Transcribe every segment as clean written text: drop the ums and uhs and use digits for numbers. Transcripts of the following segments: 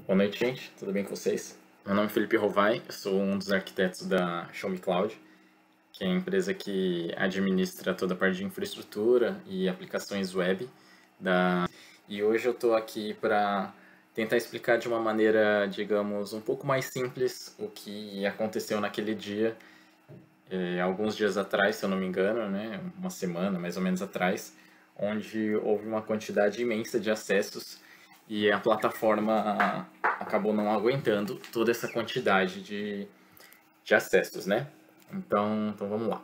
Boa noite, gente. Tudo bem com vocês? Meu nome é Felipe Rovai, eu sou um dos arquitetos da Show Me Cloud, que é a empresa que administra toda a parte de infraestrutura e aplicações web da. E hoje eu estou aqui para tentar explicar de uma maneira, digamos, um pouco mais simples o que aconteceu naquele dia, alguns dias atrás, se eu não me engano, né, uma semana mais ou menos atrás, onde houve uma quantidade imensa de acessos e a plataforma acabou não aguentando toda essa quantidade de acessos, né? Então vamos lá.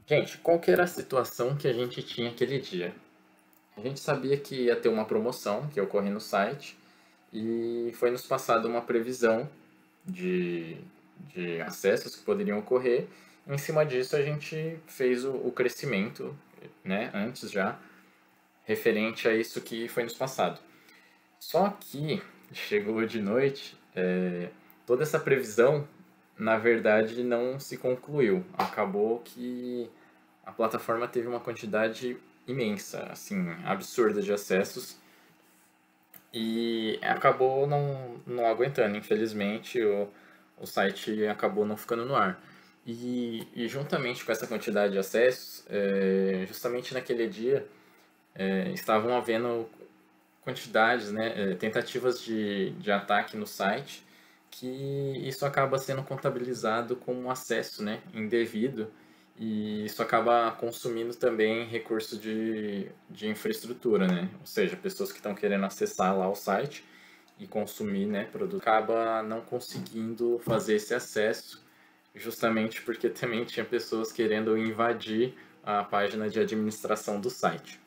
Gente, qual que era a situação que a gente tinha aquele dia? A gente sabia que ia ter uma promoção que ia ocorrer no site e foi nos passada uma previsão de, de acessos que poderiam ocorrer. Em cima disso, a gente fez o crescimento, né, antes já, referente a isso que foi nos passado. Só que chegou de noite, toda essa previsão, na verdade, não se concluiu. Acabou que a plataforma teve uma quantidade imensa, assim, absurda de acessos e acabou não aguentando. Infelizmente, o site acabou não ficando no ar. E juntamente com essa quantidade de acessos, justamente naquele dia, estavam havendo quantidades, né, tentativas de ataque no site, que isso acaba sendo contabilizado como um acesso, né, indevido, e isso acaba consumindo também recurso de infraestrutura, né, ou seja, pessoas que estão querendo acessar lá o site e consumir, né, produto, acaba não conseguindo fazer esse acesso, justamente porque também tinha pessoas querendo invadir a página de administração do site.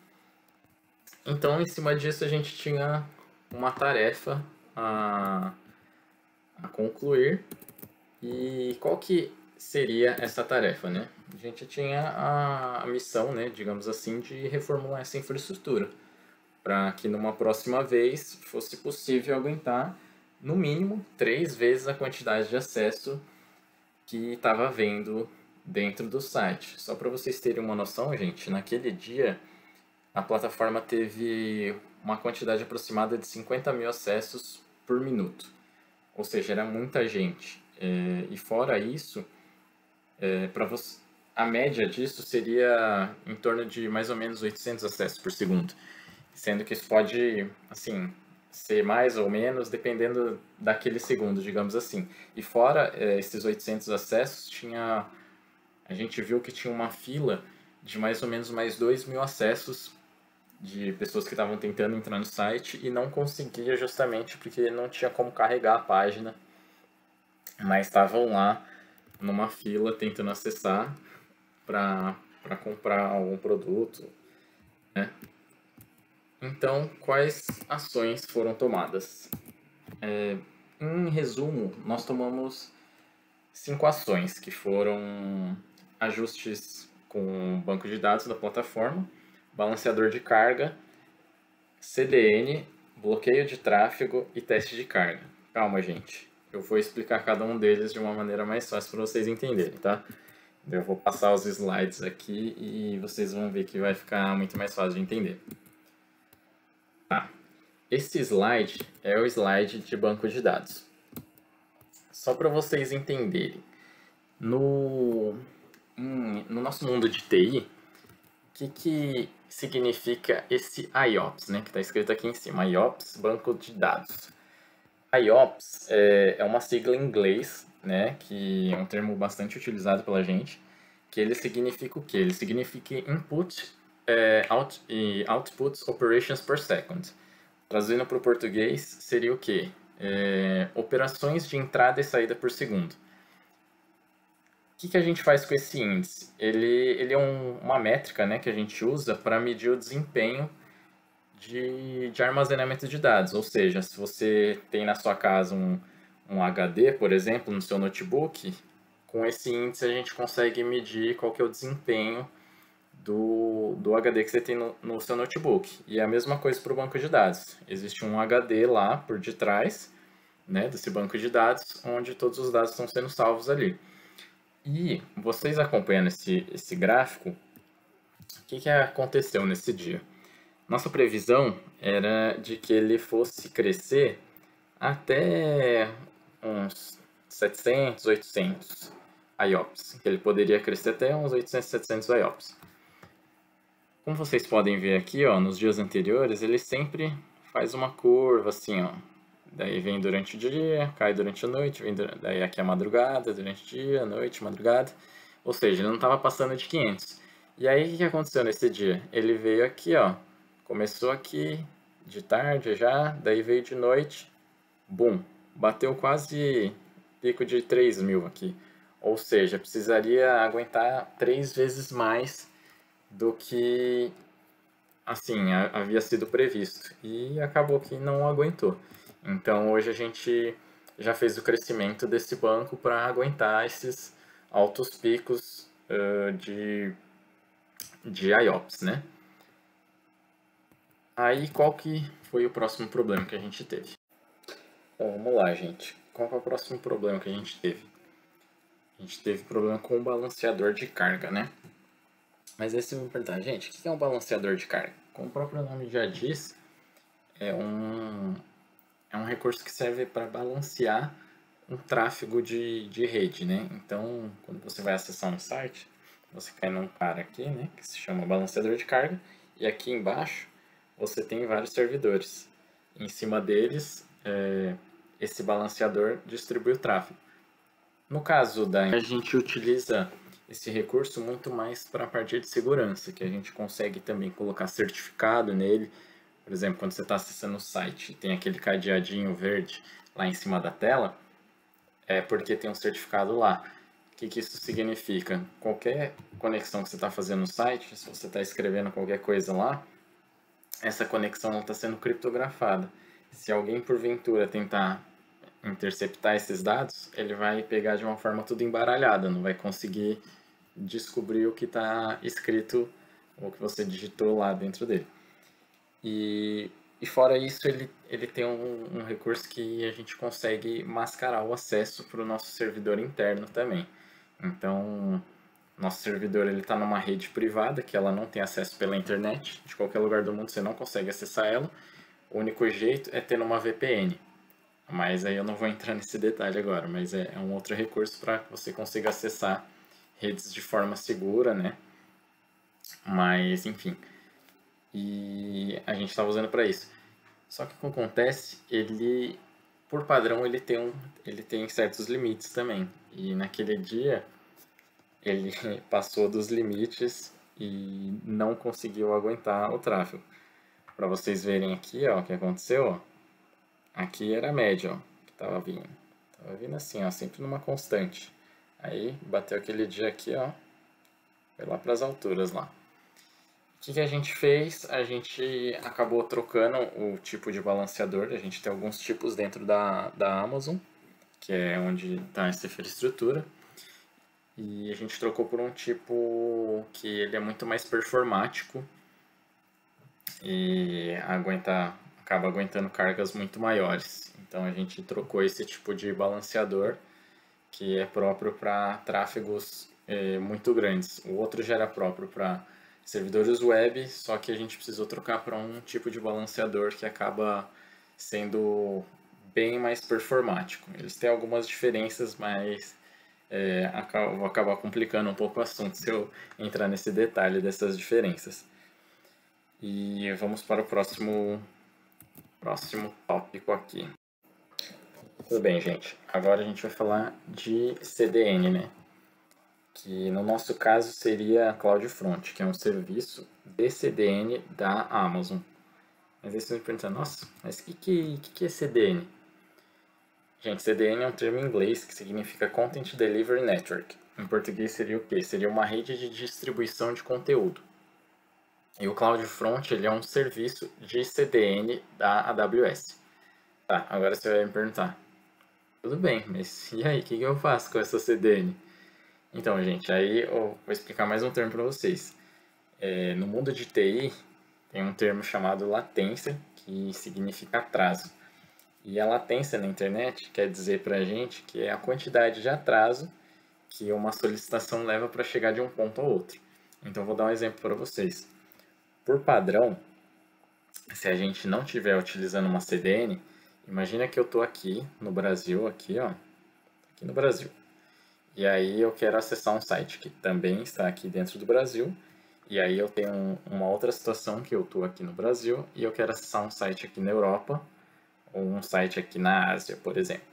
Então, em cima disso, a gente tinha uma tarefa a, a concluir. E qual que seria essa tarefa, né? A gente tinha a missão, né, digamos assim, de reformular essa infraestrutura, para que numa próxima vez fosse possível aguentar, no mínimo, 3 vezes a quantidade de acesso que estava havendo dentro do site. Só para vocês terem uma noção, gente, naquele dia a plataforma teve uma quantidade aproximada de 50 mil acessos por minuto, ou seja, era muita gente. E fora isso, para você, a média disso seria em torno de mais ou menos 800 acessos por segundo, sendo que isso pode, assim, ser mais ou menos dependendo daquele segundo, digamos assim. E fora esses 800 acessos, a gente viu que tinha uma fila de mais ou menos mais 2.000 acessos de pessoas que estavam tentando entrar no site e não conseguia justamente porque não tinha como carregar a página, mas estavam lá numa fila tentando acessar para comprar algum produto, né? Então, quais ações foram tomadas? Em resumo, nós tomamos 5 ações que foram ajustes com o banco de dados da plataforma, balanceador de carga, CDN, bloqueio de tráfego e teste de carga. Calma, gente. Eu vou explicar cada um deles de uma maneira mais fácil para vocês entenderem, tá? Eu vou passar os slides aqui e vocês vão ver que vai ficar muito mais fácil de entender. Tá. Esse slide é o slide de banco de dados. Só para vocês entenderem, no nosso mundo de TI, que significa esse IOPS, né, que está escrito aqui em cima, IOPS, banco de dados. IOPS é uma sigla em inglês, né, que é um termo bastante utilizado pela gente, que ele significa o quê? Ele significa Input e Output Operations per Second. Traduzindo para o português, seria o quê? Operações de entrada e saída por segundo. O que a gente faz com esse índice? Ele é uma métrica, né, que a gente usa para medir o desempenho de armazenamento de dados. Ou seja, se você tem na sua casa um HD, por exemplo, no seu notebook, com esse índice a gente consegue medir qual que é o desempenho do HD que você tem no seu notebook. E é a mesma coisa para o banco de dados. Existe um HD lá por detrás, né, desse banco de dados, onde todos os dados estão sendo salvos ali. E vocês acompanhando esse gráfico, o que aconteceu nesse dia? Nossa previsão era de que ele fosse crescer até uns 700, 800 IOPS, que ele poderia crescer até uns 800, 700 IOPS. Como vocês podem ver aqui, ó, nos dias anteriores, ele sempre faz uma curva assim, ó. Daí vem durante o dia, cai durante a noite, daí aqui a madrugada, durante o dia, noite, madrugada. Ou seja, ele não estava passando de 500. E aí, o que aconteceu nesse dia? Ele veio aqui, ó, começou aqui de tarde já, daí veio de noite, bum, bateu quase pico de 3.000 aqui. Ou seja, precisaria aguentar 3 vezes mais do que assim havia sido previsto e acabou que não aguentou. Então hoje a gente já fez o crescimento desse banco para aguentar esses altos picos de IOPS, né? Aí qual que foi o próximo problema que a gente teve? Bom, vamos lá, gente. Qual é o próximo problema que a gente teve? A gente teve problema com o balanceador de carga, né? Mas aí você vai me perguntar, gente, o que é um balanceador de carga? Como o próprio nome já diz, é um recurso que serve para balancear um tráfego de rede, né? Então, quando você vai acessar um site, você cai num cara aqui, né, que se chama balanceador de carga, e aqui embaixo você tem vários servidores. Em cima deles, esse balanceador distribui o tráfego. No caso a gente utiliza esse recurso muito mais para a parte de segurança, que a gente consegue também colocar certificado nele. Por exemplo, quando você está acessando o site, tem aquele cadeadinho verde lá em cima da tela, é porque tem um certificado lá. O que isso significa? Qualquer conexão que você está fazendo no site, se você está escrevendo qualquer coisa lá, essa conexão não está sendo criptografada. Se alguém porventura tentar interceptar esses dados, ele vai pegar de uma forma tudo embaralhada, não vai conseguir descobrir o que está escrito ou o que você digitou lá dentro dele. E fora isso, ele tem um recurso que a gente consegue mascarar o acesso para o nosso servidor interno também. Então, nosso servidor está numa rede privada, que ela não tem acesso pela internet. De qualquer lugar do mundo você não consegue acessar ela. O único jeito é ter uma VPN. Mas aí eu não vou entrar nesse detalhe agora, mas é um outro recurso para que você consiga acessar redes de forma segura, né? Mas, enfim, e a gente estava usando para isso. Só que o que acontece, ele, por padrão, ele tem certos limites também. E naquele dia, ele passou dos limites e não conseguiu aguentar o tráfego. Para vocês verem aqui, ó, o que aconteceu, ó. Aqui era a média, ó, que estava vindo. Tava vindo assim, ó, sempre numa constante. Aí bateu aquele dia aqui, ó, foi lá para as alturas lá. O que a gente fez? A gente acabou trocando o tipo de balanceador. A gente tem alguns tipos dentro da Amazon, que é onde está essa infraestrutura. E a gente trocou por um tipo que ele é muito mais performático e acaba aguentando cargas muito maiores. Então a gente trocou esse tipo de balanceador que é próprio para tráfegos muito grandes. O outro já era próprio para servidores web, só que a gente precisou trocar para um tipo de balanceador que acaba sendo bem mais performático. Eles têm algumas diferenças, mas vou acabar complicando um pouco o assunto se eu entrar nesse detalhe dessas diferenças. E vamos para o próximo tópico aqui. Tudo bem, gente. Agora a gente vai falar de CDN, né? Que no nosso caso seria a CloudFront, que é um serviço de CDN da Amazon. Mas aí você me pergunta, nossa, mas o que é CDN? Gente, CDN é um termo em inglês que significa Content Delivery Network. Em português seria o quê? Seria uma rede de distribuição de conteúdo. E o CloudFront ele é um serviço de CDN da AWS. Tá, agora você vai me perguntar, tudo bem, mas e aí, o que eu faço com essa CDN? Então, gente, aí eu vou explicar mais um termo para vocês. No mundo de TI, tem um termo chamado latência, que significa atraso. E a latência na internet quer dizer para a gente que é a quantidade de atraso que uma solicitação leva para chegar de um ponto ao outro. Então, vou dar um exemplo para vocês. Por padrão, se a gente não estiver utilizando uma CDN, imagina que eu estou aqui no Brasil, aqui ó, aqui no Brasil. E aí eu quero acessar um site que também está aqui dentro do Brasil. E aí eu tenho uma outra situação que eu estou aqui no Brasil e eu quero acessar um site aqui na Europa ou um site aqui na Ásia, por exemplo.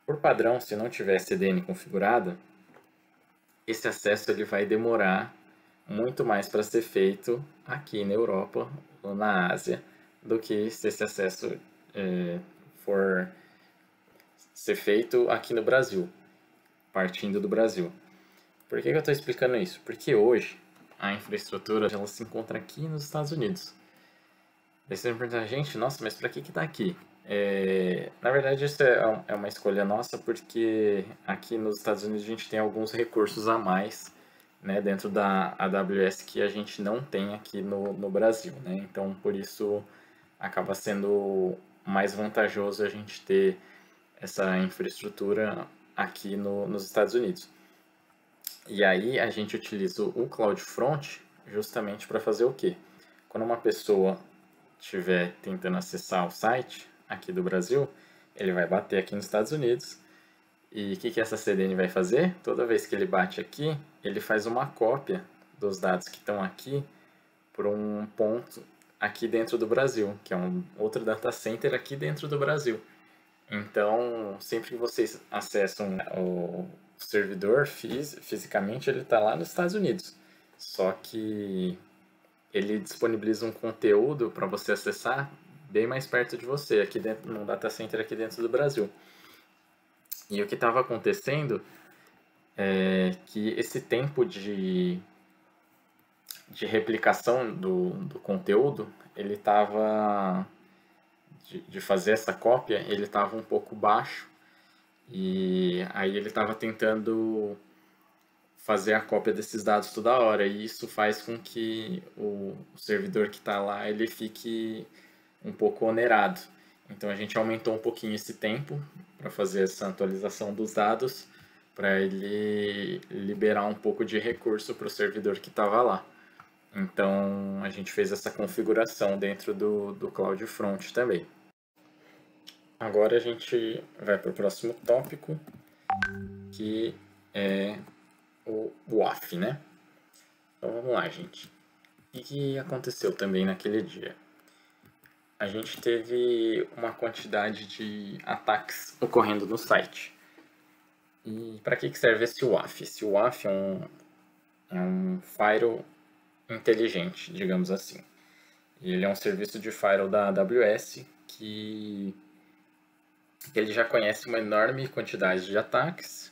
Por padrão, se não tiver CDN configurada, esse acesso ele vai demorar muito mais para ser feito aqui na Europa ou na Ásia do que se esse acesso for ser feito aqui no Brasil, partindo do Brasil. Por que eu estou explicando isso? Porque hoje a infraestrutura ela se encontra aqui nos Estados Unidos. Aí você me pergunta, gente, nossa, mas para que está aqui? Na verdade, isso é uma escolha nossa porque aqui nos Estados Unidos a gente tem alguns recursos a mais, né, dentro da AWS que a gente não tem aqui no Brasil, né? Então, por isso acaba sendo mais vantajoso a gente ter essa infraestrutura aqui nos Estados Unidos. E aí a gente utiliza o CloudFront justamente para fazer o quê? Quando uma pessoa estiver tentando acessar o site aqui do Brasil, ele vai bater aqui nos Estados Unidos. E o que essa CDN vai fazer? Toda vez que ele bate aqui, ele faz uma cópia dos dados que estão aqui para um ponto aqui dentro do Brasil, que é um outro data center aqui dentro do Brasil. Então, sempre que vocês acessam o servidor fisicamente, ele está lá nos Estados Unidos. Só que ele disponibiliza um conteúdo para você acessar bem mais perto de você, aqui dentro, num data center aqui dentro do Brasil. E o que estava acontecendo é que esse tempo de replicação do conteúdo, ele estava de fazer essa cópia, ele estava um pouco baixo e aí ele estava tentando fazer a cópia desses dados toda hora e isso faz com que o servidor que está lá ele fique um pouco onerado. Então a gente aumentou um pouquinho esse tempo para fazer essa atualização dos dados para ele liberar um pouco de recurso para o servidor que estava lá. Então a gente fez essa configuração dentro do CloudFront também. Agora a gente vai para o próximo tópico, que é o WAF, né? Então vamos lá, gente. O que aconteceu também naquele dia? A gente teve uma quantidade de ataques ocorrendo no site. E para que serve esse WAF? Esse WAF é um firewall inteligente, digamos assim. E ele é um serviço de firewall da AWS que ele já conhece uma enorme quantidade de ataques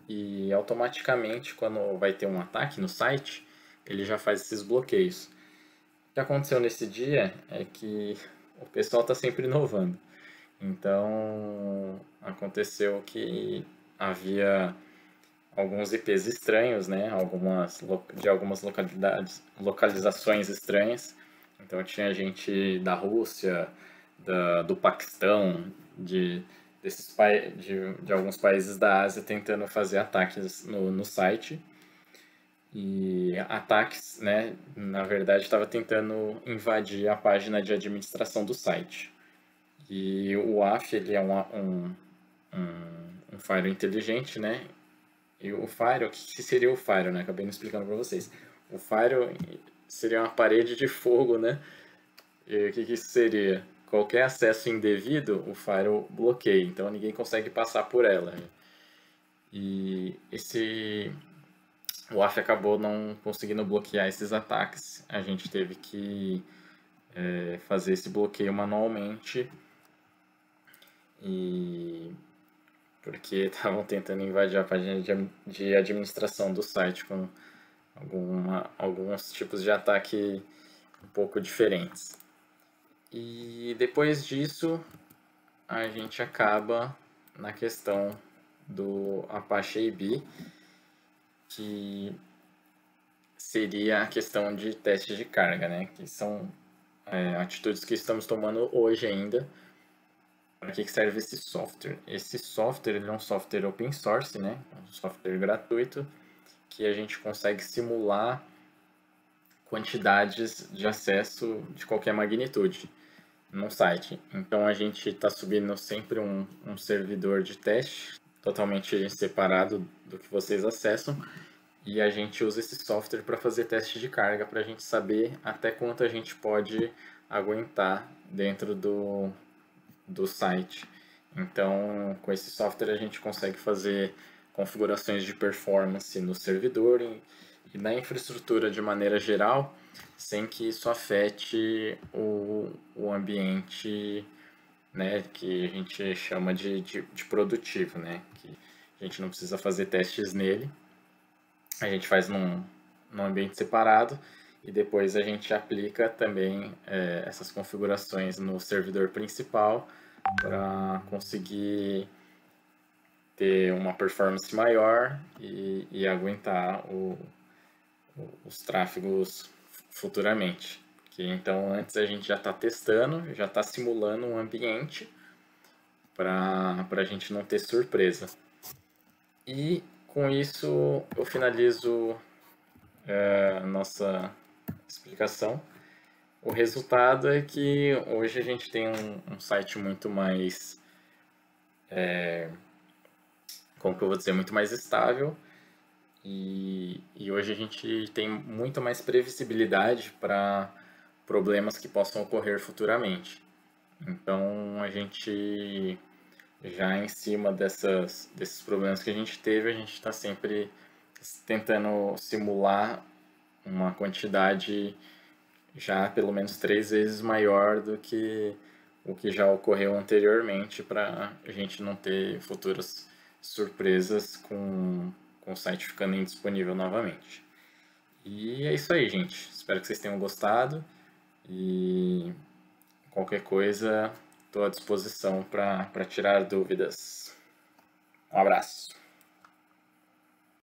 e automaticamente quando vai ter um ataque no site, ele já faz esses bloqueios. O que aconteceu nesse dia é que o pessoal está sempre inovando. Então, aconteceu que havia alguns IPs estranhos, né? De algumas localizações estranhas. Então, tinha gente da Rússia, do Paquistão, de alguns países da Ásia tentando fazer ataques no site. E ataques, né, na verdade, estava tentando invadir a página de administração do site. E o WAF, ele é um firewall inteligente, né? E o firewall, o que seria o firewall, né? Acabei não explicando para vocês. O firewall seria uma parede de fogo, né? E o que isso seria? Qualquer acesso indevido, o firewall bloqueia, então ninguém consegue passar por ela. E o WAF acabou não conseguindo bloquear esses ataques. A gente teve que fazer esse bloqueio manualmente e porque estavam tentando invadir a página de administração do site com alguns tipos de ataque um pouco diferentes. E depois disso, a gente acaba na questão do Apache AB, que seria a questão de teste de carga, né? Que são atitudes que estamos tomando hoje ainda. Para que serve esse software? Esse software ele é um software open source, né? Um software gratuito que a gente consegue simular quantidades de acesso de qualquer magnitude no site. Então a gente está subindo sempre um servidor de teste totalmente separado do que vocês acessam, e a gente usa esse software para fazer teste de carga, para a gente saber até quanto a gente pode aguentar dentro do site. Então, com esse software a gente consegue fazer configurações de performance no servidor e na infraestrutura de maneira geral, sem que isso afete o ambiente, né, que a gente chama de produtivo, né, que a gente não precisa fazer testes nele, a gente faz num ambiente separado e depois a gente aplica também essas configurações no servidor principal para conseguir ter uma performance maior e aguentar os tráfegos futuramente. Que então antes a gente já está testando, já está simulando um ambiente para a gente não ter surpresa. E com isso eu finalizo a nossa explicação. O resultado é que hoje a gente tem um site muito mais, como que eu vou dizer, muito mais estável, e hoje a gente tem muito mais previsibilidade para problemas que possam ocorrer futuramente. Então a gente já em cima desses problemas que a gente teve, a gente está sempre tentando simular uma quantidade já pelo menos 3 vezes maior do que o que já ocorreu anteriormente, para a gente não ter futuras surpresas com o site ficando indisponível novamente. E é isso aí, gente. Espero que vocês tenham gostado e qualquer coisa estou à disposição para tirar dúvidas. Um abraço.